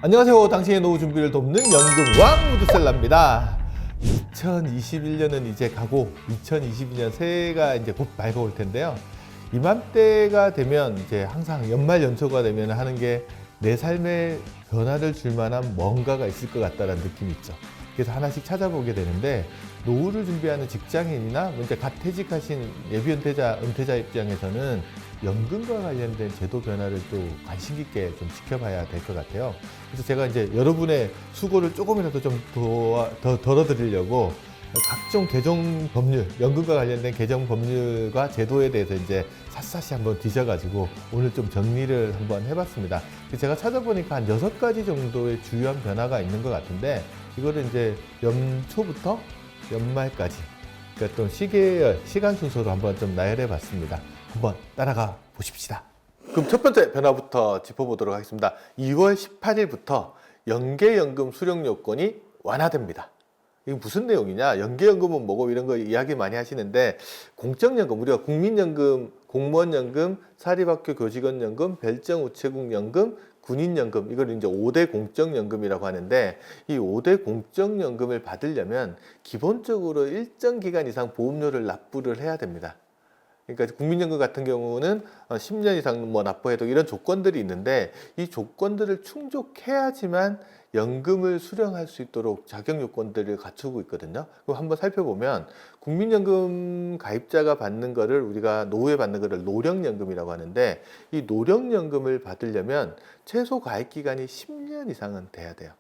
안녕하세요. 당신의 노후 준비를 돕는 연금왕 무드셀러입니다. 2021년은 이제 가고 2022년 새해가 이제 곧 밝아올 텐데요. 이맘때가 되면 이제 항상 연말 연초가 되면 하는 게 내 삶에 변화를 줄 만한 뭔가가 있을 것 같다는 느낌이 있죠. 그래서 하나씩 찾아보게 되는데, 노후를 준비하는 직장인이나 이제 갓 퇴직하신 예비 은퇴자 입장에서는 연금과 관련된 제도 변화를 또 관심 깊게 좀 지켜봐야 될 것 같아요. 그래서 제가 이제 여러분의 수고를 조금이라도 좀 더 덜어드리려고 각종 개정 법률, 연금과 관련된 개정 법률과 제도에 대해서 이제 샅샅이 한번 뒤져가지고 오늘 좀 정리를 한번 해봤습니다. 제가 찾아보니까 한 6가지 정도의 주요한 변화가 있는 것 같은데, 이거를 이제 연초부터 연말까지, 그러니까 또 시간 순서로 한번 좀 나열해 봤습니다. 한번 따라가 보십시다. 그럼 첫 번째 변화부터 짚어보도록 하겠습니다. 2월 18일부터 연계연금 수령 요건이 완화됩니다. 이게 무슨 내용이냐? 연계연금은 뭐고 이런 거 이야기 많이 하시는데, 공적연금, 우리가 국민연금, 공무원연금, 사립학교 교직원연금, 별정우체국연금, 군인연금, 이걸 이제 5대 공적연금이라고 하는데, 이 5대 공적연금을 받으려면 기본적으로 일정 기간 이상 보험료를 납부를 해야 됩니다. 그러니까 국민연금 같은 경우는 10년 이상 뭐 납부해도 이런 조건들이 있는데, 이 조건들을 충족해야지만 연금을 수령할 수 있도록 자격 요건들을 갖추고 있거든요. 그럼 한번 살펴보면, 국민연금 가입자가 받는 거를, 우리가 노후에 받는 거를 노령연금이라고 하는데, 이 노령연금을 받으려면 최소 가입 기간이 10년 이상은 돼야 돼요.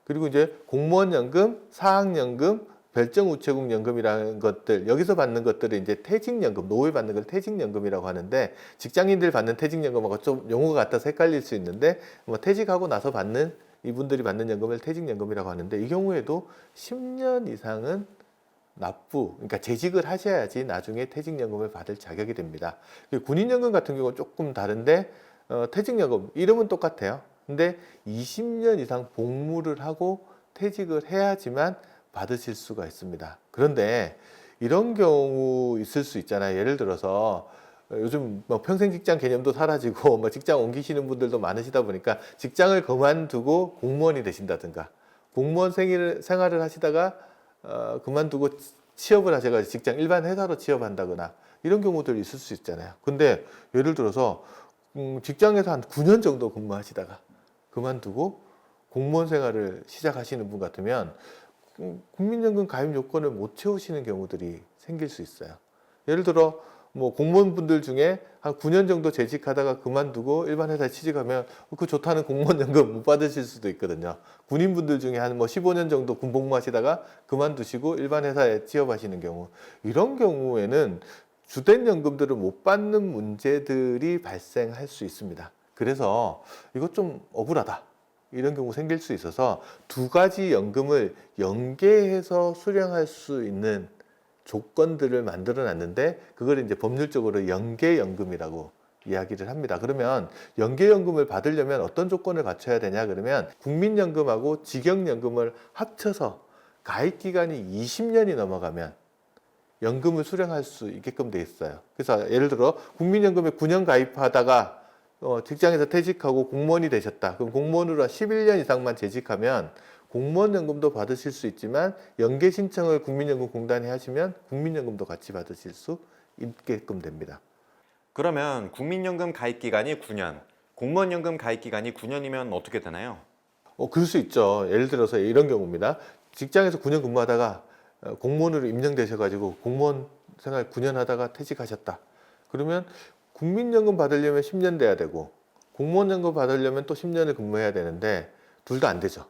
그리고 이제 공무원연금, 사학연금, 별정우체국연금이라는 것들, 여기서 받는 것들을 이제 퇴직연금, 노후에 받는 걸 퇴직연금이라고 하는데, 직장인들 받는 퇴직연금하고 좀 용어가 같아서 헷갈릴 수 있는데, 뭐 퇴직하고 나서 받는, 이분들이 받는 연금을 퇴직연금이라고 하는데, 이 경우에도 10년 이상은 그러니까 재직을 하셔야지 나중에 퇴직연금을 받을 자격이 됩니다. 군인연금 같은 경우는 조금 다른데, 퇴직연금 이름은 똑같아요. 근데 20년 이상 복무를 하고 퇴직을 해야지만 받으실 수가 있습니다. 그런데 이런 경우 있을 수 있잖아요. 예를 들어서 요즘 뭐 평생 직장 개념도 사라지고 뭐 직장 옮기시는 분들도 많으시다 보니까 직장을 그만두고 공무원이 되신다든가, 공무원 생활을 하시다가 그만두고 취업을 하셔가지고 직장 일반 회사로 취업한다거나, 이런 경우들이 있을 수 있잖아요. 근데 예를 들어서 직장에서 한 9년 정도 근무하시다가 그만두고 공무원 생활을 시작하시는 분 같으면 국민연금 가입 요건을 못 채우시는 경우들이 생길 수 있어요. 예를 들어 뭐 공무원분들 중에 한 9년 정도 재직하다가 그만두고 일반 회사에 취직하면 그 좋다는 공무원연금 못 받으실 수도 있거든요. 군인분들 중에 한 뭐 15년 정도 군복무하시다가 그만두시고 일반 회사에 취업하시는 경우, 이런 경우에는 주된 연금들을 못 받는 문제들이 발생할 수 있습니다. 그래서 이것 좀 억울하다, 이런 경우 생길 수 있어서 2가지 연금을 연계해서 수령할 수 있는 조건들을 만들어 놨는데, 그걸 이제 법률적으로 연계연금이라고 이야기를 합니다. 그러면 연계연금을 받으려면 어떤 조건을 갖춰야 되냐? 그러면 국민연금하고 직영연금을 합쳐서 가입 기간이 20년이 넘어가면 연금을 수령할 수 있게끔 돼 있어요. 그래서 예를 들어 국민연금에 9년 가입하다가 직장에서 퇴직하고 공무원이 되셨다. 그럼 공무원으로 11년 이상만 재직하면 공무원연금도 받으실 수 있지만, 연계 신청을 국민연금공단에 하시면 국민연금도 같이 받으실 수 있게끔 됩니다. 그러면 국민연금 가입 기간이 9년, 공무원연금 가입 기간이 9년이면 어떻게 되나요? 그럴 수 있죠. 예를 들어서 이런 경우입니다. 직장에서 9년 근무하다가 공무원으로 임명되셔가지고 공무원 생활 9년 하다가 퇴직하셨다. 그러면 국민연금 받으려면 10년 돼야 되고, 공무원연금 받으려면 또 10년을 근무해야 되는데, 둘 다 안 되죠.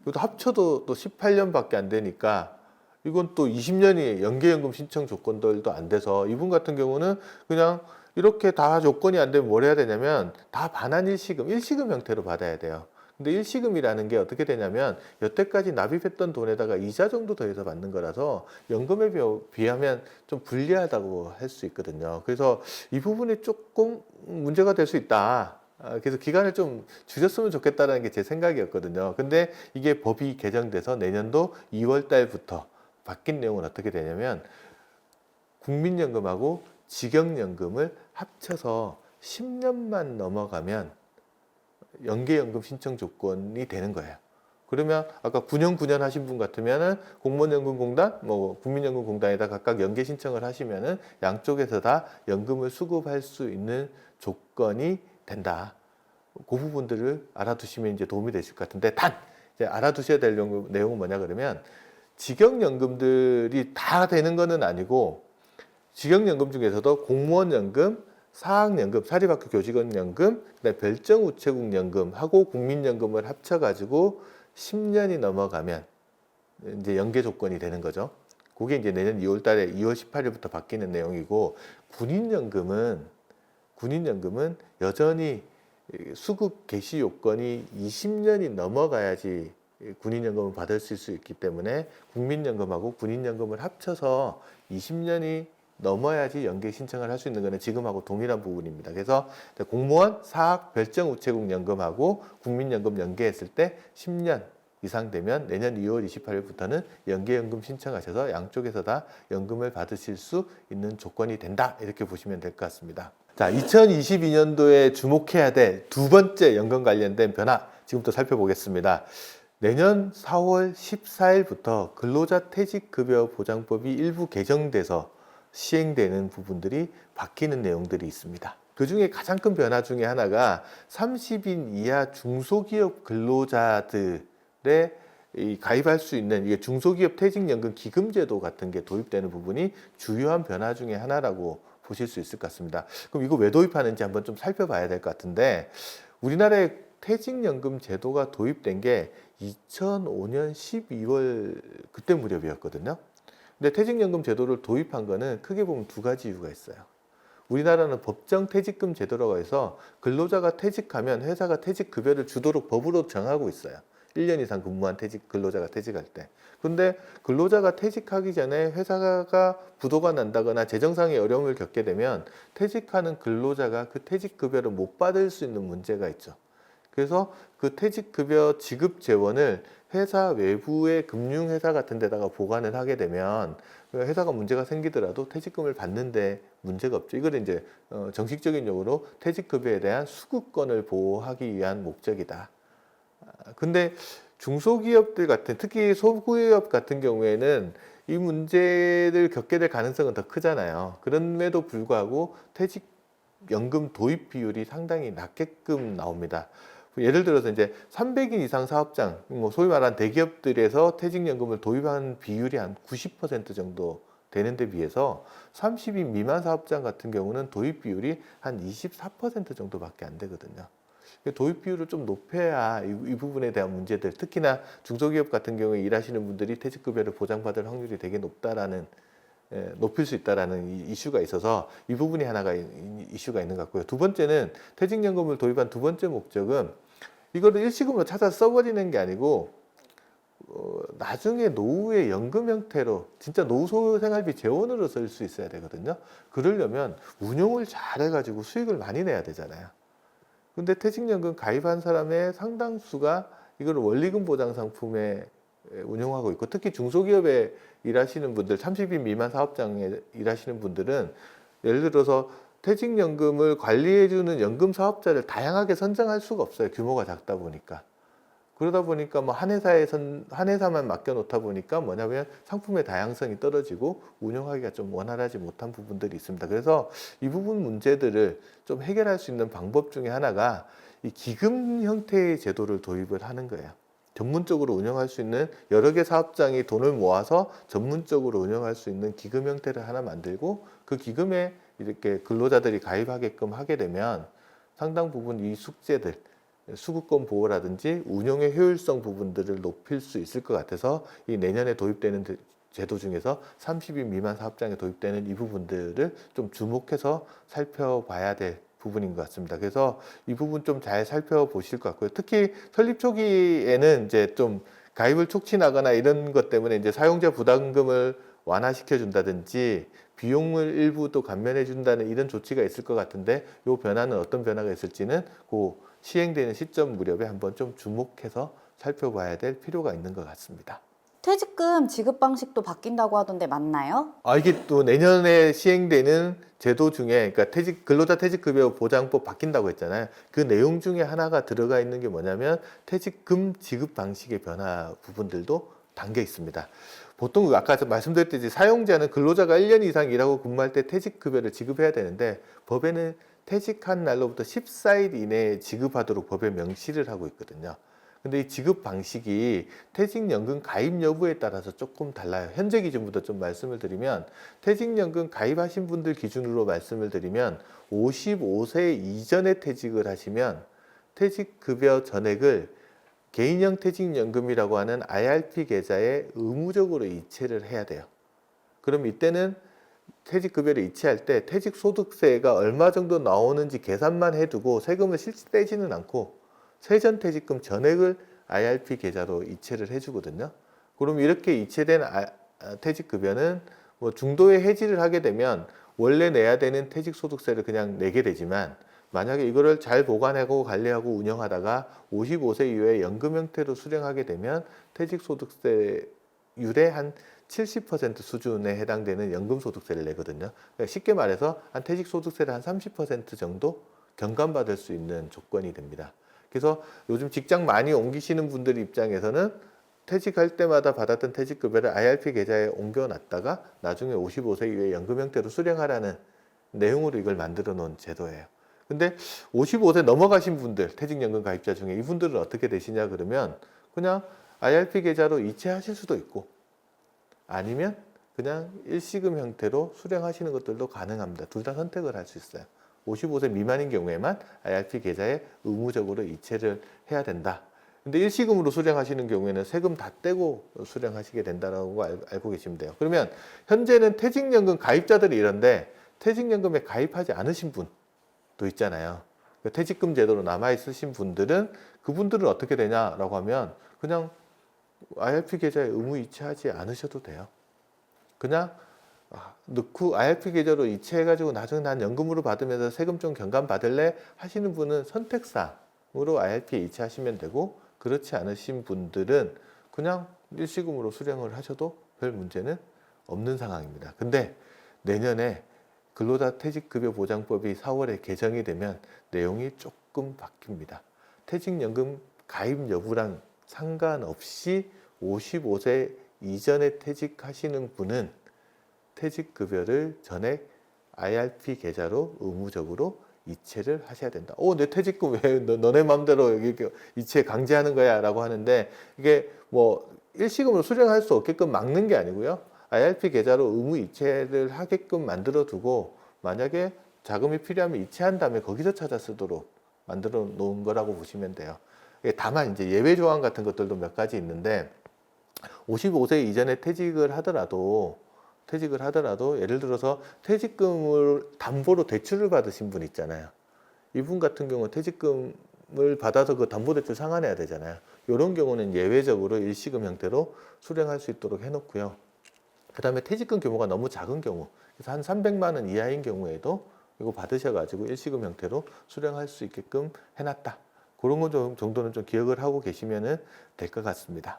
그것도 합쳐도 또 18년밖에 안 되니까, 이건 또 20년이 연계연금 신청 조건들도 안 돼서, 이분 같은 경우는 그냥 이렇게 다 조건이 안 되면 뭘 해야 되냐면 다 반환 일시금 형태로 받아야 돼요. 근데 일시금이라는 게 어떻게 되냐면, 여태까지 납입했던 돈에다가 이자 정도 더해서 받는 거라서 연금에 비하면 좀 불리하다고 할 수 있거든요. 그래서 이 부분이 조금 문제가 될 수 있다. 그래서 기간을 좀 줄였으면 좋겠다는 게 제 생각이었거든요. 근데 이게 법이 개정돼서 내년도 2월 달부터 바뀐 내용은 어떻게 되냐면, 국민연금하고 직영연금을 합쳐서 10년만 넘어가면 연계연금 신청 조건이 되는 거예요. 그러면 아까 9년 하신 분 같으면은 공무원연금공단, 뭐 국민연금공단에다 각각 연계 신청을 하시면은 양쪽에서 다 연금을 수급할 수 있는 조건이 된다. 그 부분들을 알아두시면 이제 도움이 되실 것 같은데, 단 이제 알아두셔야 될 내용은 뭐냐 그러면, 직영연금들이 다 되는 거는 아니고, 직영연금 중에서도 공무원연금, 사학연금, 사립학교 교직원연금, 그다음에 별정우체국연금하고 국민연금을 합쳐가지고 10년이 넘어가면 이제 연계 조건이 되는 거죠. 그게 이제 내년 2월 달에 2월 18일부터 바뀌는 내용이고, 군인연금은 여전히 수급 개시 요건이 20년이 넘어가야지 군인연금을 받을 수 있기 때문에 국민연금하고 군인연금을 합쳐서 20년이 넘어야지 연계 신청을 할 수 있는 것은 지금하고 동일한 부분입니다. 그래서 공무원, 사학, 별정우체국연금하고 국민연금 연계했을 때 10년 이상 되면 내년 2월 28일부터는 연계연금 신청하셔서 양쪽에서 다 연금을 받으실 수 있는 조건이 된다. 이렇게 보시면 될 것 같습니다. 자, 2022년도에 주목해야 될 두 번째 연금 관련된 변화 지금부터 살펴보겠습니다. 내년 4월 14일부터 근로자 퇴직급여 보장법이 일부 개정돼서 시행되는 부분들이 바뀌는 내용들이 있습니다. 그 중에 가장 큰 변화 중에 하나가 30인 이하 중소기업 근로자들의 가입할 수 있는 이게 중소기업 퇴직연금 기금제도 같은 게 도입되는 부분이 주요한 변화 중에 하나라고 보실 수 있을 것 같습니다. 그럼 이거 왜 도입하는지 한번 좀 살펴봐야 될 것 같은데, 우리나라의 퇴직연금 제도가 도입된 게 2005년 12월 그때 무렵이었거든요. 근데 퇴직연금 제도를 도입한 거는 크게 보면 두 가지 이유가 있어요. 우리나라는 법정 퇴직금 제도라고 해서 근로자가 퇴직하면 회사가 퇴직급여를 주도록 법으로 정하고 있어요. 1년 이상 근무한 근로자가 퇴직할 때. 근데 근로자가 퇴직하기 전에 회사가 부도가 난다거나 재정상의 어려움을 겪게 되면 퇴직하는 근로자가 그 퇴직급여를 못 받을 수 있는 문제가 있죠. 그래서 그 퇴직급여 지급 재원을 회사 외부의 금융회사 같은 데다가 보관을 하게 되면 회사가 문제가 생기더라도 퇴직금을 받는데 문제가 없죠. 이걸 이제 정식적인 용어로 퇴직급여에 대한 수급권을 보호하기 위한 목적이다. 근데 중소기업들 같은, 특히 소기업 같은 경우에는 이 문제를 겪게 될 가능성은 더 크잖아요. 그럼에도 불구하고 퇴직연금 도입 비율이 상당히 낮게끔 나옵니다. 예를 들어서 이제 300인 이상 사업장, 뭐 소위 말하는 대기업들에서 퇴직연금을 도입한 비율이 한 90% 정도 되는 데 비해서 30인 미만 사업장 같은 경우는 도입 비율이 한 24% 정도밖에 안 되거든요. 도입 비율을 좀 높여야 이 부분에 대한 문제들, 특히나 중소기업 같은 경우에 일하시는 분들이 퇴직급여를 보장받을 확률이 되게 높일 수 있다라는 이슈가 있어서 이 부분이 하나가 이슈가 있는 것 같고요. 두 번째는 퇴직연금을 도입한 두 번째 목적은 이거를 일시금으로 찾아서 써버리는 게 아니고 나중에 노후의 연금 형태로 진짜 노후생활비 재원으로 쓸 수 있어야 되거든요. 그러려면 운용을 잘 해가지고 수익을 많이 내야 되잖아요. 근데 퇴직연금 가입한 사람의 상당수가 이걸 원리금 보장 상품에 운용하고 있고, 특히 중소기업에 일하시는 분들, 30인 미만 사업장에 일하시는 분들은 예를 들어서 퇴직연금을 관리해주는 연금 사업자를 다양하게 선정할 수가 없어요. 규모가 작다 보니까. 그러다 보니까 뭐 한 회사만 맡겨놓다 보니까 뭐냐면 상품의 다양성이 떨어지고 운영하기가 좀 원활하지 못한 부분들이 있습니다. 그래서 이 부분 문제들을 좀 해결할 수 있는 방법 중에 하나가 이 기금 형태의 제도를 도입을 하는 거예요. 전문적으로 운영할 수 있는 여러 개 사업장이 돈을 모아서 전문적으로 운영할 수 있는 기금 형태를 하나 만들고, 그 기금에 이렇게 근로자들이 가입하게끔 하게 되면 상당 부분 이 숙제들, 수급권 보호라든지 운영의 효율성 부분들을 높일 수 있을 것 같아서 이 내년에 도입되는 제도 중에서 30인 미만 사업장에 도입되는 이 부분들을 좀 주목해서 살펴봐야 될 부분인 것 같습니다. 그래서 이 부분 좀 잘 살펴보실 것 같고요. 특히 설립 초기에는 이제 좀 가입을 촉진하거나 이런 것 때문에 이제 사용자 부담금을 완화시켜 준다든지 비용을 일부 또 감면해 준다는 이런 조치가 있을 것 같은데, 이 변화는 어떤 변화가 있을지는 그 시행되는 시점 무렵에 한번 좀 주목해서 살펴봐야 될 필요가 있는 것 같습니다. 퇴직금 지급 방식도 바뀐다고 하던데 맞나요? 이게 또 내년에 시행되는 제도 중에, 그러니까 근로자 퇴직급여 보장법 바뀐다고 했잖아요. 그 내용 중에 하나가 들어가 있는 게 뭐냐면 퇴직금 지급 방식의 변화 부분들도 담겨 있습니다. 보통 아까 말씀드렸듯이 사용자는 근로자가 1년 이상 일하고 근무할 때 퇴직급여를 지급해야 되는데 법에는 퇴직한 날로부터 14일 이내에 지급하도록 법에 명시를 하고 있거든요. 근데 이 지급 방식이 퇴직연금 가입 여부에 따라서 조금 달라요. 현재 기준부터 좀 말씀을 드리면 퇴직연금 가입하신 분들 기준으로 말씀을 드리면 55세 이전에 퇴직을 하시면 퇴직급여 전액을 개인형 퇴직연금이라고 하는 IRP 계좌에 의무적으로 이체를 해야 돼요. 그럼 이때는 퇴직급여를 이체할 때 퇴직소득세가 얼마 정도 나오는지 계산만 해두고 세금을 실제 떼지는 않고 세전퇴직금 전액을 IRP 계좌로 이체를 해주거든요. 그럼 이렇게 이체된 퇴직급여는 뭐 중도에 해지를 하게 되면 원래 내야 되는 퇴직소득세를 그냥 내게 되지만 만약에 이거를 잘 보관하고 관리하고 운영하다가 55세 이후에 연금 형태로 수령하게 되면 퇴직소득세율의 한 70% 수준에 해당되는 연금소득세를 내거든요. 그러니까 쉽게 말해서 한 퇴직소득세를 한 30% 정도 경감받을 수 있는 조건이 됩니다. 그래서 요즘 직장 많이 옮기시는 분들 입장에서는 퇴직할 때마다 받았던 퇴직급여를 IRP 계좌에 옮겨놨다가 나중에 55세 이후에 연금 형태로 수령하라는 내용으로 이걸 만들어 놓은 제도예요. 근데 55세 넘어가신 분들, 퇴직연금 가입자 중에 이분들은 어떻게 되시냐 그러면 그냥 IRP 계좌로 이체하실 수도 있고 아니면 그냥 일시금 형태로 수령하시는 것들도 가능합니다. 둘 다 선택을 할 수 있어요. 55세 미만인 경우에만 IRP 계좌에 의무적으로 이체를 해야 된다. 근데 일시금으로 수령하시는 경우에는 세금 다 떼고 수령하시게 된다는 거 알고 계시면 돼요. 그러면 현재는 퇴직연금 가입자들이 이런데 퇴직연금에 가입하지 않으신 분도 있잖아요. 퇴직금 제도로 남아있으신 분들은 그분들은 어떻게 되냐라고 하면 그냥 IRP 계좌에 의무 이체하지 않으셔도 돼요. 그냥 넣고 IRP 계좌로 이체해가지고 나중에 난 연금으로 받으면서 세금 좀 경감 받을래 하시는 분은 선택사항으로 IRP에 이체하시면 되고 그렇지 않으신 분들은 그냥 일시금으로 수령을 하셔도 별 문제는 없는 상황입니다. 근데 내년에 근로자 퇴직급여 보장법이 4월에 개정이 되면 내용이 조금 바뀝니다. 퇴직연금 가입 여부랑 상관없이 55세 이전에 퇴직하시는 분은 퇴직급여를 전액 IRP 계좌로 의무적으로 이체를 하셔야 된다. 내 퇴직금 왜 너네 마음대로 여기 이체 강제하는 거야? 라고 하는데 이게 뭐 일시금으로 수령할 수 없게끔 막는 게 아니고요. IRP 계좌로 의무 이체를 하게끔 만들어 두고 만약에 자금이 필요하면 이체한 다음에 거기서 찾아 쓰도록 만들어 놓은 거라고 보시면 돼요. 다만 이제 예외 조항 같은 것들도 몇 가지 있는데 55세 이전에 퇴직을 하더라도 예를 들어서 퇴직금을 담보로 대출을 받으신 분 있잖아요. 이분 같은 경우는 퇴직금을 받아서 그 담보대출 상환해야 되잖아요. 이런 경우는 예외적으로 일시금 형태로 수령할 수 있도록 해놓고요. 그 다음에 퇴직금 규모가 너무 작은 경우, 그래서 한 300만 원 이하인 경우에도 이거 받으셔가지고 일시금 형태로 수령할 수 있게끔 해놨다. 그런 거 정도는 좀 기억을 하고 계시면 될 것 같습니다.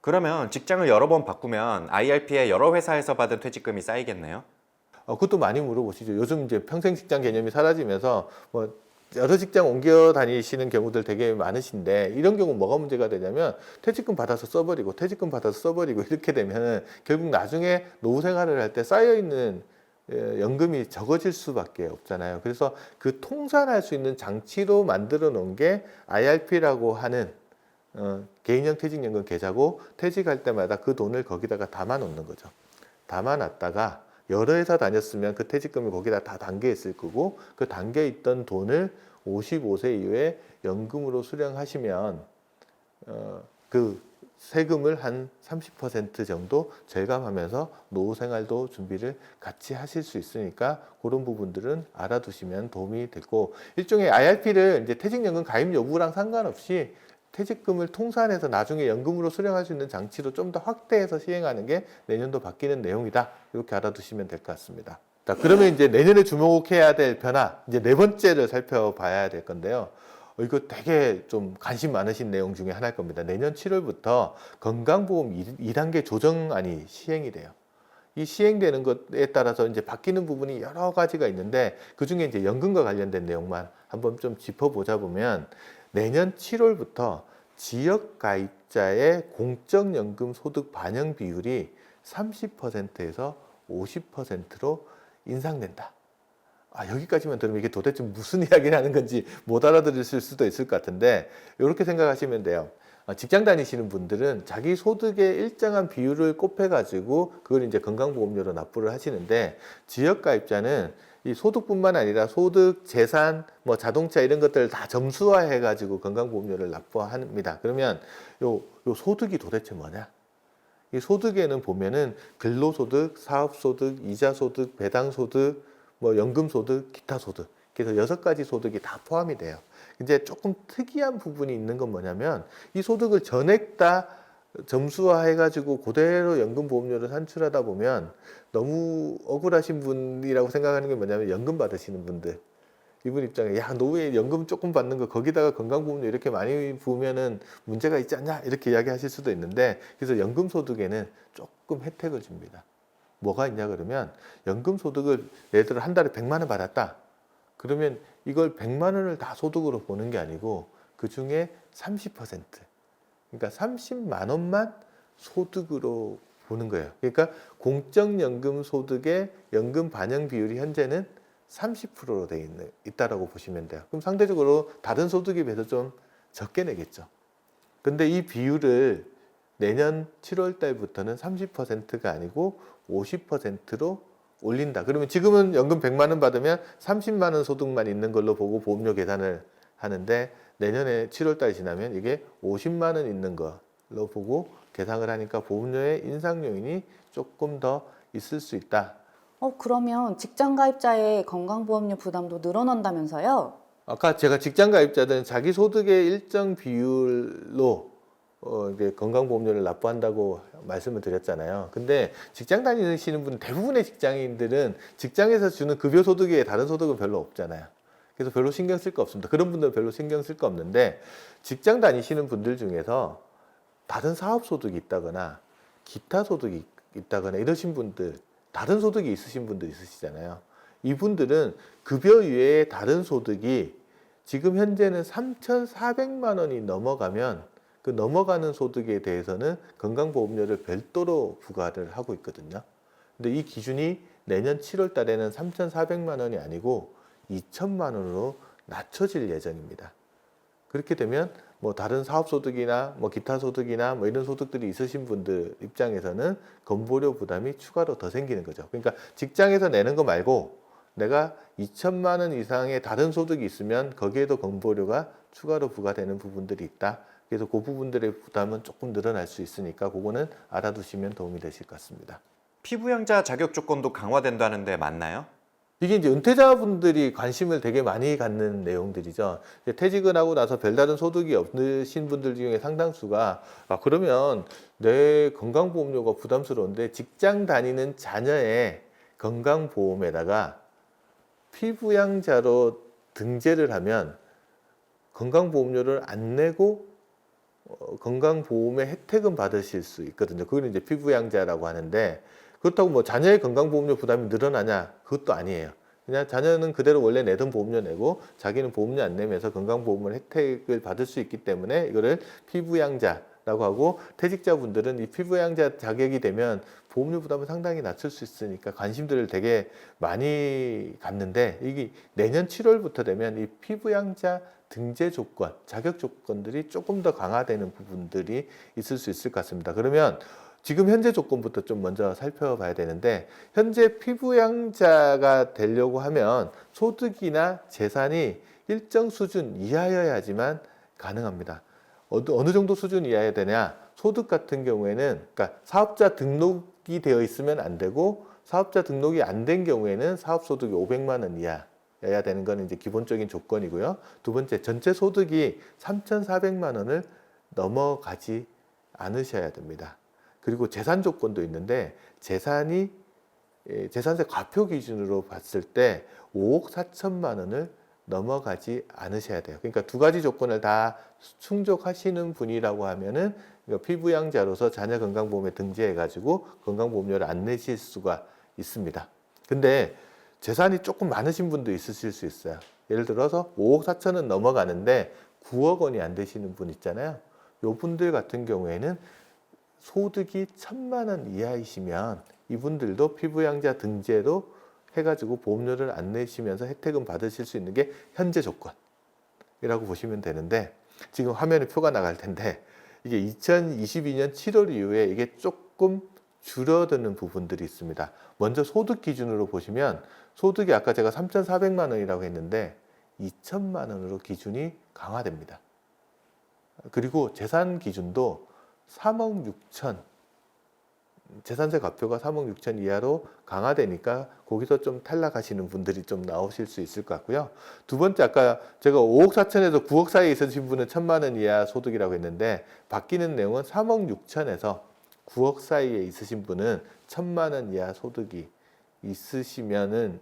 그러면 직장을 여러 번 바꾸면 IRP에 여러 회사에서 받은 퇴직금이 쌓이겠네요? 그것도 많이 물어보시죠. 요즘 이제 평생 직장 개념이 사라지면서 뭐 여러 직장 옮겨 다니시는 경우들 되게 많으신데 이런 경우 뭐가 문제가 되냐면 퇴직금 받아서 써버리고 이렇게 되면 결국 나중에 노후 생활을 할 때 쌓여있는 연금이 적어질 수밖에 없잖아요. 그래서 그 통산할 수 있는 장치로 만들어 놓은 게 IRP라고 하는 개인형 퇴직연금 계좌고 퇴직할 때마다 그 돈을 거기다가 담아 놓는 거죠. 담아 놨다가 여러 회사 다녔으면 그 퇴직금이 거기다 다 담겨 있을 거고 그 담겨 있던 돈을 55세 이후에 연금으로 수령하시면 그 세금을 한 30% 정도 절감하면서 노후 생활도 준비를 같이 하실 수 있으니까 그런 부분들은 알아두시면 도움이 되고 일종의 IRP를 이제 퇴직연금 가입 여부랑 상관없이 퇴직금을 통산해서 나중에 연금으로 수령할 수 있는 장치로 좀 더 확대해서 시행하는 게 내년도 바뀌는 내용이다. 이렇게 알아두시면 될 것 같습니다. 자, 그러면 이제 내년에 주목해야 될 변화, 이제 네 번째를 살펴봐야 될 건데요. 이거 되게 좀 관심 많으신 내용 중에 하나일 겁니다. 내년 7월부터 건강보험 2단계 조정안이 시행이 돼요. 이 시행되는 것에 따라서 이제 바뀌는 부분이 여러 가지가 있는데 그 중에 이제 연금과 관련된 내용만 한번 좀 짚어보자 보면 내년 7월부터 지역 가입자의 공적연금 소득 반영 비율이 30%에서 50%로 인상된다. 여기까지만 들으면 이게 도대체 무슨 이야기를 하는 건지 못 알아들으실 수도 있을 것 같은데 이렇게 생각하시면 돼요. 직장 다니시는 분들은 자기 소득의 일정한 비율을 곱해가지고 그걸 이제 건강보험료로 납부를 하시는데 지역가입자는 이 소득뿐만 아니라 소득, 재산, 뭐 자동차 이런 것들을 다 점수화해가지고 건강보험료를 납부합니다. 그러면 요 소득이 도대체 뭐냐? 이 소득에는 보면은 근로소득, 사업소득, 이자소득, 배당소득, 뭐 연금소득, 기타소득. 그래서 6가지 소득이 다 포함이 돼요. 이제 조금 특이한 부분이 있는 건 뭐냐면 이 소득을 전액 다 점수화해가지고 그대로 연금보험료를 산출하다 보면 너무 억울하신 분이라고 생각하는 게 뭐냐면 연금 받으시는 분들. 이분 입장에 야, 노후에 연금 조금 받는 거 거기다가 건강보험료 이렇게 많이 부으면은 문제가 있지 않냐 이렇게 이야기하실 수도 있는데 그래서 연금소득에는 조금 혜택을 줍니다. 뭐가 있냐 그러면 연금소득을 예를 들어 한 달에 100만 원 받았다. 그러면 이걸 100만 원을 다 소득으로 보는 게 아니고 그 중에 30%, 그러니까 30만 원만 소득으로 보는 거예요. 그러니까 공적연금 소득의 연금 반영 비율이 현재는 30%로 되어 있다라고 보시면 돼요. 그럼 상대적으로 다른 소득에 비해서 좀 적게 내겠죠. 근데 이 비율을 내년 7월 달부터는 30%가 아니고 50%로 올린다. 그러면 지금은 연금 100만 원 받으면 30만 원 소득만 있는 걸로 보고 보험료 계산을 하는데 내년에 7월 달 지나면 이게 50만 원 있는 걸로 보고 계산을 하니까 보험료의 인상 요인이 조금 더 있을 수 있다. 그러면 직장 가입자의 건강보험료 부담도 늘어난다면서요? 아까 제가 직장 가입자들은 자기 소득의 일정 비율로 이제 건강보험료를 납부한다고 말씀을 드렸잖아요. 근데 직장 다니시는 분 대부분의 직장인들은 직장에서 주는 급여 소득 외에 다른 소득은 별로 없잖아요. 그래서 별로 신경 쓸 거 없습니다. 그런 분들은 별로 신경 쓸 거 없는데 직장 다니시는 분들 중에서 다른 사업 소득이 있다거나 기타 소득이 있다거나 이러신 분들, 다른 소득이 있으신 분들 있으시잖아요. 이분들은 급여 외에 다른 소득이 지금 현재는 3,400만 원이 넘어가면 그 넘어가는 소득에 대해서는 건강보험료를 별도로 부과를 하고 있거든요. 근데 이 기준이 내년 7월 달에는 3,400만 원이 아니고 2천만 원으로 낮춰질 예정입니다. 그렇게 되면 뭐 다른 사업소득이나 뭐 기타 소득이나 뭐 이런 소득들이 있으신 분들 입장에서는 건보료 부담이 추가로 더 생기는 거죠. 그러니까 직장에서 내는 거 말고 내가 2천만 원 이상의 다른 소득이 있으면 거기에도 건보료가 추가로 부과되는 부분들이 있다. 그래서 그 부분들의 부담은 조금 늘어날 수 있으니까 그거는 알아두시면 도움이 되실 것 같습니다. 피부양자 자격 조건도 강화된다는데 맞나요? 이게 이제 은퇴자분들이 관심을 되게 많이 갖는 내용들이죠. 이제 퇴직을 하고 나서 별다른 소득이 없으신 분들 중에 상당수가 그러면 내 건강보험료가 부담스러운데 직장 다니는 자녀의 건강보험에다가 피부양자로 등재를 하면 건강보험료를 안 내고 건강보험의 혜택은 받으실 수 있거든요. 그걸 이제 피부양자라고 하는데 그렇다고 뭐 자녀의 건강보험료 부담이 늘어나냐? 그것도 아니에요. 그냥 자녀는 그대로 원래 내던 보험료 내고 자기는 보험료 안 내면서 건강보험을 혜택을 받을 수 있기 때문에 이거를 피부양자라고 하고 퇴직자분들은 이 피부양자 자격이 되면 보험료 부담을 상당히 낮출 수 있으니까 관심들을 되게 많이 갖는데 이게 내년 7월부터 되면 이 피부양자 등재 조건, 자격 조건들이 조금 더 강화되는 부분들이 있을 수 있을 것 같습니다. 그러면 지금 현재 조건부터 좀 먼저 살펴봐야 되는데 현재 피부양자가 되려고 하면 소득이나 재산이 일정 수준 이하여야지만 가능합니다. 어느 정도 수준 이하여야 되냐? 소득 같은 경우에는 그러니까 사업자 등록이 되어 있으면 안 되고 사업자 등록이 안 된 경우에는 사업소득이 500만 원 이하여야 되는 건 이제 기본적인 조건이고요. 두 번째, 전체 소득이 3,400만 원을 넘어가지 않으셔야 됩니다. 그리고 재산 조건도 있는데 재산세 과표 기준으로 봤을 때 5억 4천만 원을 넘어가지 않으셔야 돼요. 그러니까 두 가지 조건을 다 충족하시는 분이라고 하면은 피부양자로서 자녀건강보험에 등재해가지고 건강보험료를 안 내실 수가 있습니다. 근데 재산이 조금 많으신 분도 있으실 수 있어요. 예를 들어서 5억 4천은 넘어가는데 9억 원이 안 되시는 분 있잖아요. 요 분들 같은 경우에는 소득이 1,000만 원 이하이시면 이분들도 피부양자 등재로 해가지고 보험료를 안 내시면서 혜택은 받으실 수 있는 게 현재 조건이라고 보시면 되는데, 지금 화면에 표가 나갈 텐데 이게 2022년 7월 이후에 이게 조금 줄어드는 부분들이 있습니다. 먼저 소득 기준으로 보시면 소득이 아까 제가 3,400만 원이라고 했는데 2,000만 원으로 기준이 강화됩니다. 그리고 재산 기준도 3억 6천, 재산세 과표가 3억 6천 이하로 강화되니까 거기서 좀 탈락하시는 분들이 좀 나오실 수 있을 것 같고요. 두 번째, 아까 제가 5억 4천에서 9억 사이에 있으신 분은 1,000만 원 이하 소득이라고 했는데 바뀌는 내용은 3억 6천에서 9억 사이에 있으신 분은 1,000만 원 이하 소득이 있으시면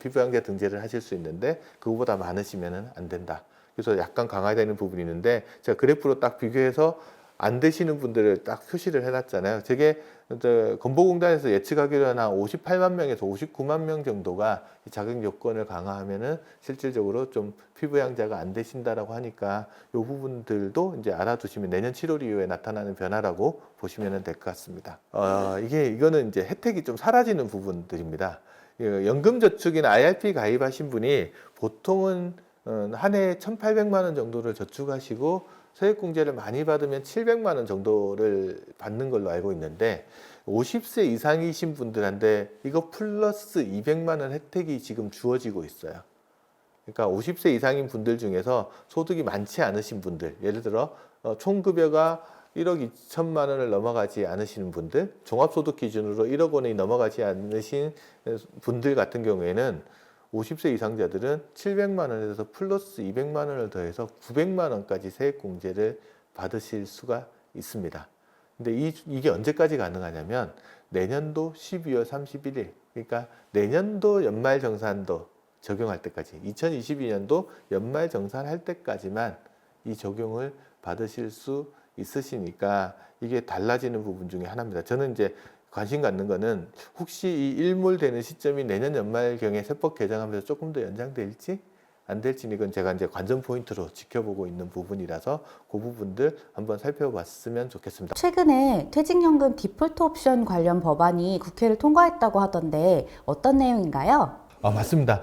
피부양자 등재를 하실 수 있는데 그거보다 많으시면은 안 된다. 그래서 약간 강화되는 부분이 있는데 제가 그래프로 딱 비교해서 안 되시는 분들을 딱 표시를 해놨잖아요. 저게 건보공단에서 예측하기로 한 58만 명에서 59만 명 정도가 자격 요건을 강화하면은 실질적으로 좀 피부양자가 안 되신다라고 하니까 이 부분들도 이제 알아두시면 내년 7월 이후에 나타나는 변화라고 보시면 될 것 같습니다. 이거는 이제 혜택이 좀 사라지는 부분들입니다. 연금저축이나 IRP 가입하신 분이 보통은 한 해에 1,800만 원 정도를 저축하시고 세액공제를 많이 받으면 700만 원 정도를 받는 걸로 알고 있는데 50세 이상이신 분들한테 이거 플러스 200만 원 혜택이 지금 주어지고 있어요. 그러니까 50세 이상인 분들 중에서 소득이 많지 않으신 분들, 예를 들어 총급여가 1억 2천만 원을 넘어가지 않으시는 분들, 종합소득 기준으로 1억 원이 넘어가지 않으신 분들 같은 경우에는 50세 이상자들은 700만 원에서 플러스 200만 원을 더해서 900만 원까지 세액공제를 받으실 수가 있습니다. 근데 이게 언제까지 가능하냐면 내년도 12월 31일, 그러니까 내년도 연말정산도 적용할 때까지, 2022년도 연말정산할 때까지만 이 적용을 받으실 수 있으시니까 이게 달라지는 부분 중에 하나입니다. 저는 이제 관심 갖는 거는 혹시 이 일몰되는 시점이 내년 연말경에 세법 개정하면서 조금 더 연장될지 안 될지는 이건 제가 이제 관전 포인트로 지켜보고 있는 부분이라서 그 부분들 한번 살펴봤으면 좋겠습니다. 최근에 퇴직연금 디폴트 옵션 관련 법안이 국회를 통과했다고 하던데 어떤 내용인가요? 맞습니다.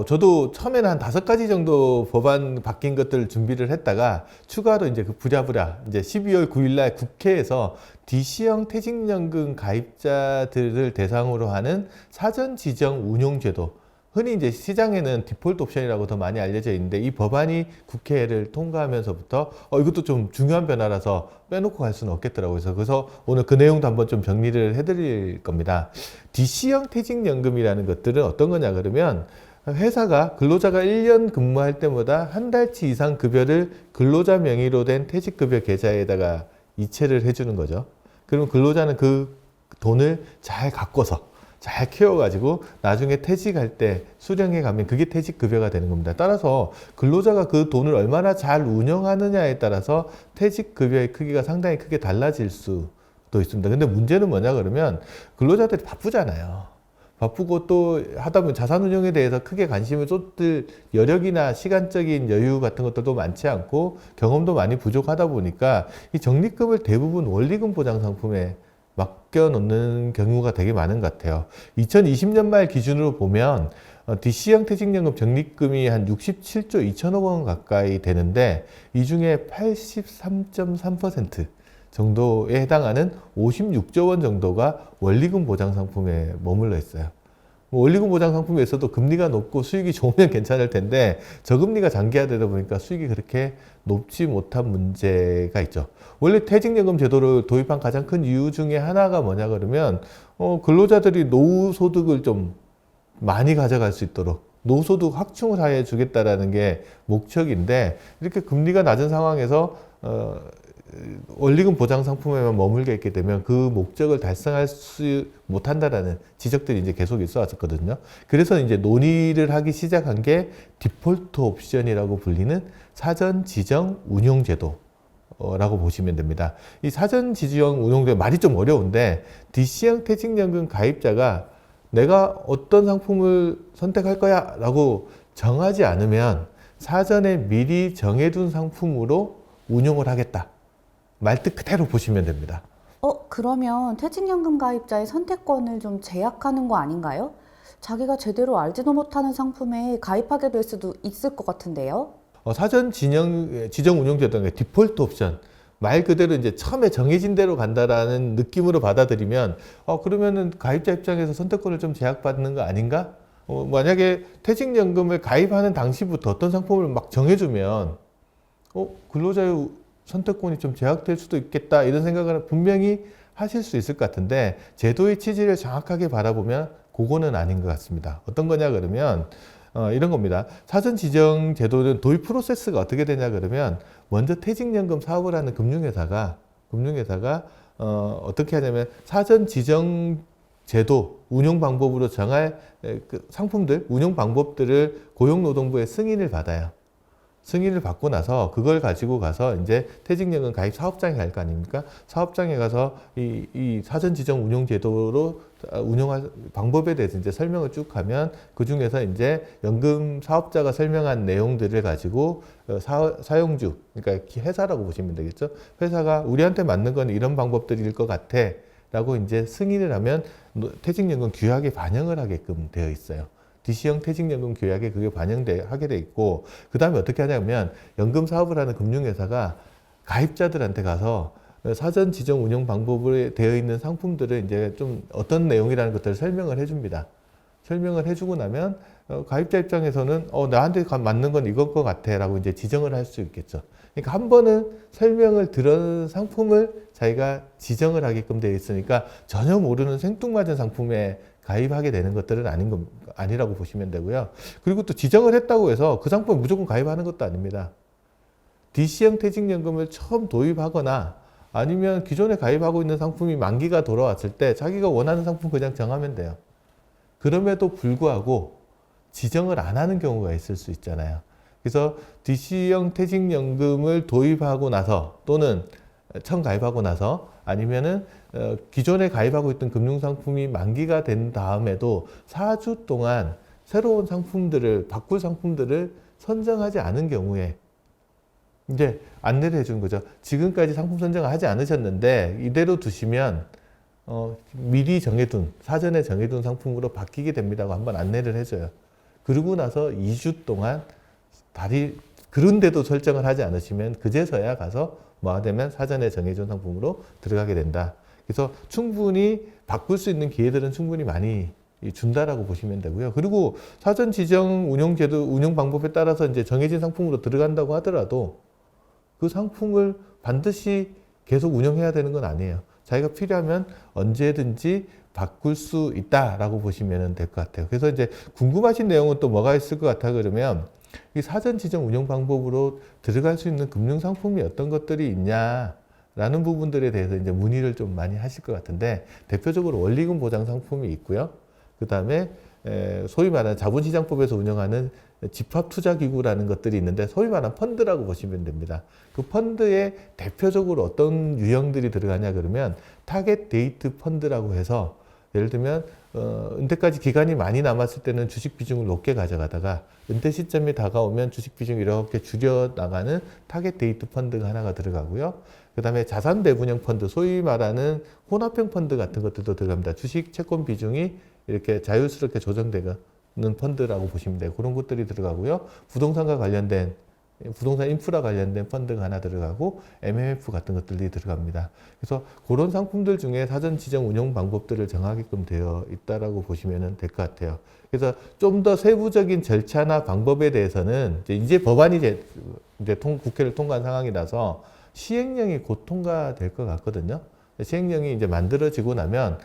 저도 처음에는 한 5가지 정도 법안 바뀐 것들을 준비를 했다가 추가로 이제 그 부랴부랴 이제 12월 9일 날 국회에서 DC형 퇴직연금 가입자들을 대상으로 하는 사전 지정 운용제도, 흔히 이제 시장에는 디폴트 옵션이라고 더 많이 알려져 있는데 이 법안이 국회를 통과하면서부터 이것도 좀 중요한 변화라서 빼놓고 갈 수는 없겠더라고요. 그래서 오늘 그 내용도 한번 좀 정리를 해드릴 겁니다. DC형 퇴직연금이라는 것들은 어떤 거냐 그러면 회사가 근로자가 1년 근무할 때마다 한 달치 이상 급여를 근로자 명의로 된 퇴직급여 계좌에다가 이체를 해주는 거죠. 그럼 근로자는 그 돈을 잘 가꿔서 잘 키워가지고 나중에 퇴직할 때 수령해 가면 그게 퇴직급여가 되는 겁니다. 따라서 근로자가 그 돈을 얼마나 잘 운영하느냐에 따라서 퇴직급여의 크기가 상당히 크게 달라질 수도 있습니다. 근데 문제는 뭐냐 그러면 근로자들이 바쁘잖아요. 바쁘고 또 하다 보면 자산운용에 대해서 크게 관심을 쏟을 여력이나 시간적인 여유 같은 것들도 많지 않고 경험도 많이 부족하다 보니까 이 적립금을 대부분 원리금 보장 상품에 맡겨놓는 경우가 되게 많은 것 같아요. 2020년 말 기준으로 보면 DC형 퇴직연금 적립금이 한 67조 2천억 원 가까이 되는데 이 중에 83.3% 정도에 해당하는 56조 원 정도가 원리금 보장 상품에 머물러 있어요. 원리금 보장 상품에서도 금리가 높고 수익이 좋으면 괜찮을 텐데 저금리가 장기화되다 보니까 수익이 그렇게 높지 못한 문제가 있죠. 원래 퇴직연금 제도를 도입한 가장 큰 이유 중에 하나가 뭐냐 그러면 근로자들이 노후 소득을 좀 많이 가져갈 수 있도록 노후소득 확충을 해 주겠다라는 게 목적인데 이렇게 금리가 낮은 상황에서 원리금 보장 상품에만 머물게 있게 되면 그 목적을 달성할 수 못한다라는 지적들이 이제 계속 있어 왔었거든요. 그래서 이제 논의를 하기 시작한 게 디폴트 옵션이라고 불리는 사전 지정 운용 제도라고 보시면 됩니다. 이 사전 지정 운용제도 말이 좀 어려운데 DC형 퇴직연금 가입자가 내가 어떤 상품을 선택할 거야 라고 정하지 않으면 사전에 미리 정해둔 상품으로 운용을 하겠다. 말뜻 그대로 보시면 됩니다. 그러면 퇴직연금 가입자의 선택권을 좀 제약하는 거 아닌가요? 자기가 제대로 알지도 못하는 상품에 가입하게 될 수도 있을 것 같은데요. 사전 지정 운용제도는 디폴트 옵션. 말 그대로 이제 처음에 정해진 대로 간다라는 느낌으로 받아들이면, 그러면은 가입자 입장에서 선택권을 좀 제약받는 거 아닌가? 만약에 퇴직연금을 가입하는 당시부터 어떤 상품을 막 정해주면, 근로자의 선택권이 좀 제약될 수도 있겠다 이런 생각을 분명히 하실 수 있을 것 같은데 제도의 취지를 정확하게 바라보면 그거는 아닌 것 같습니다. 어떤 거냐 그러면 이런 겁니다. 사전 지정 제도는 도입 프로세스가 어떻게 되냐 그러면 먼저 퇴직연금 사업을 하는 금융회사가 어떻게 하냐면 사전 지정 제도 운용 방법으로 정할 그 상품들 운용 방법들을 고용노동부의 승인을 받아요. 승인을 받고 나서 그걸 가지고 가서 이제 퇴직연금 가입 사업장에 갈 거 아닙니까? 사업장에 가서 이 사전 지정 운용 제도로 운영할 방법에 대해서 이제 설명을 쭉 하면 그 중에서 이제 연금 사업자가 설명한 내용들을 가지고 사용주, 그러니까 회사라고 보시면 되겠죠. 회사가 우리한테 맞는 건 이런 방법들일 것 같아. 라고 이제 승인을 하면 퇴직연금 규약에 반영을 하게끔 되어 있어요. DC형 퇴직연금 규약에 그게 하게 돼 있고, 그 다음에 어떻게 하냐면, 연금 사업을 하는 금융회사가 가입자들한테 가서 사전 지정 운영 방법으로 되어 있는 상품들을 이제 좀 어떤 내용이라는 것들을 설명을 해줍니다. 설명을 해주고 나면, 가입자 입장에서는, 나한테 맞는 건 이걸 것 같아. 라고 이제 지정을 할 수 있겠죠. 그러니까 한 번은 설명을 들은 상품을 자기가 지정을 하게끔 되어 있으니까 전혀 모르는 생뚱맞은 상품에 가입하게 되는 것들은 아니라고 보시면 되고요. 그리고 또 지정을 했다고 해서 그 상품을 무조건 가입하는 것도 아닙니다. DC형 퇴직연금을 처음 도입하거나 아니면 기존에 가입하고 있는 상품이 만기가 돌아왔을 때 자기가 원하는 상품 그냥 정하면 돼요. 그럼에도 불구하고 지정을 안 하는 경우가 있을 수 있잖아요. 그래서 DC형 퇴직연금을 도입하고 나서 또는 처음 가입하고 나서 아니면은 기존에 가입하고 있던 금융상품이 만기가 된 다음에도 4주 동안 새로운 상품들을 바꿀 상품들을 선정하지 않은 경우에 이제 안내를 해준 거죠. 지금까지 상품 선정을 하지 않으셨는데 이대로 두시면 미리 사전에 정해둔 상품으로 바뀌게 됩니다고 한번 안내를 해줘요. 그러고 나서 2주 동안 그런데도 설정을 하지 않으시면 그제서야 가서 되면 사전에 정해준 상품으로 들어가게 된다. 그래서 충분히 바꿀 수 있는 기회들은 충분히 많이 준다라고 보시면 되고요. 그리고 사전 지정 운용 방법에 따라서 이제 정해진 상품으로 들어간다고 하더라도 그 상품을 반드시 계속 운영해야 되는 건 아니에요. 자기가 필요하면 언제든지 바꿀 수 있다라고 보시면 될 것 같아요. 그래서 이제 궁금하신 내용은 또 뭐가 있을 것 같아 그러면 이 사전 지정 운영 방법으로 들어갈 수 있는 금융 상품이 어떤 것들이 있냐라는 부분들에 대해서 이제 문의를 좀 많이 하실 것 같은데 대표적으로 원리금 보장 상품이 있고요. 그 다음에 소위 말하는 자본시장법에서 운영하는 집합투자기구라는 것들이 있는데 소위 말하는 펀드라고 보시면 됩니다. 그 펀드에 대표적으로 어떤 유형들이 들어가냐 그러면 타겟 데이트 펀드라고 해서 예를 들면 은퇴까지 기간이 많이 남았을 때는 주식 비중을 높게 가져가다가 은퇴 시점이 다가오면 주식 비중을 이렇게 줄여나가는 타겟 데이트 펀드가 하나가 들어가고요. 그 다음에 자산 배분형 펀드, 소위 말하는 혼합형 펀드 같은 것들도 들어갑니다. 주식 채권 비중이 이렇게 자유스럽게 조정되는 펀드라고 보시면 돼요. 그런 것들이 들어가고요. 부동산 인프라 관련된 펀드가 하나 들어가고 MMF 같은 것들이 들어갑니다. 그래서 그런 상품들 중에 사전 지정 운영 방법들을 정하게끔 되어 있다라고 보시면 될 것 같아요. 그래서 좀 더 세부적인 절차나 방법에 대해서는 이제 법안이 이제 국회를 통과한 상황이라서 시행령이 곧 통과될 것 같거든요. 시행령이 이제 만들어지고 나면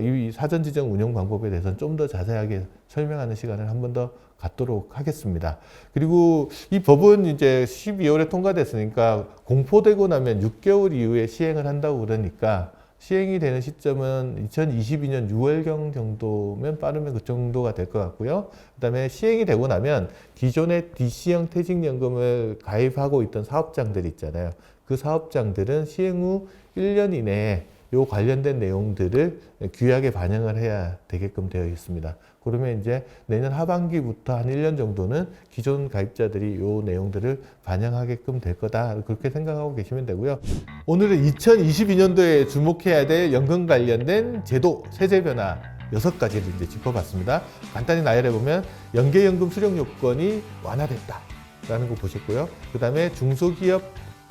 이 사전 지정 운영 방법에 대해서는 좀 더 자세하게 설명하는 시간을 한 번 더 갖도록 하겠습니다. 그리고 이 법은 이제 12월에 통과됐으니까 공포되고 나면 6개월 이후에 시행을 한다고 그러니까 시행이 되는 시점은 2022년 6월경 정도면 빠르면 그 정도가 될 것 같고요. 그다음에 시행이 되고 나면 기존의 DC형 퇴직연금을 가입하고 있던 사업장들 있잖아요. 그 사업장들은 시행 후 1년 이내에 요 관련된 내용들을 규약에 반영을 해야 되게끔 되어 있습니다. 그러면 이제 내년 하반기부터 한 1년 정도는 기존 가입자들이 요 내용들을 반영하게끔 될 거다. 그렇게 생각하고 계시면 되고요. 오늘은 2022년도에 주목해야 될 연금 관련된 제도, 세제 변화 6가지를 이제 짚어봤습니다. 간단히 나열해보면 연계연금 수령 요건이 완화됐다라는 거 보셨고요. 그 다음에 중소기업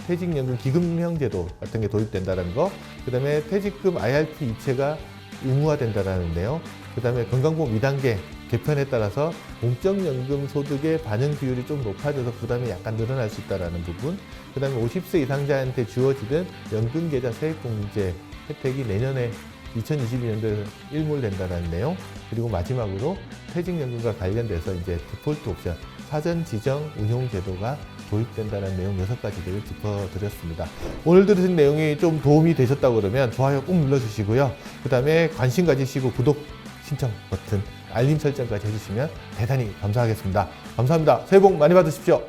퇴직연금 기금형 제도 같은 게 도입된다는 거, 그 다음에 퇴직금 IRP 이체가 의무화된다는 내용, 그 다음에 건강보험 2단계 개편에 따라서 공적연금 소득의 반영 비율이 좀 높아져서 부담이 약간 늘어날 수 있다는 부분, 그 다음에 50세 이상자한테 주어지는 연금계좌 세액공제 혜택이 내년에 2022년도에 일몰된다는 내용, 그리고 마지막으로 퇴직연금과 관련돼서 이제 디폴트 옵션, 사전 지정 운용 제도가 도입된다는 내용 6가지를 짚어드렸습니다. 오늘 들으신 내용이 좀 도움이 되셨다고 그러면 좋아요 꼭 눌러주시고요. 그 다음에 관심 가지시고 구독, 신청 버튼, 알림 설정까지 해주시면 대단히 감사하겠습니다. 감사합니다. 새해 복 많이 받으십시오.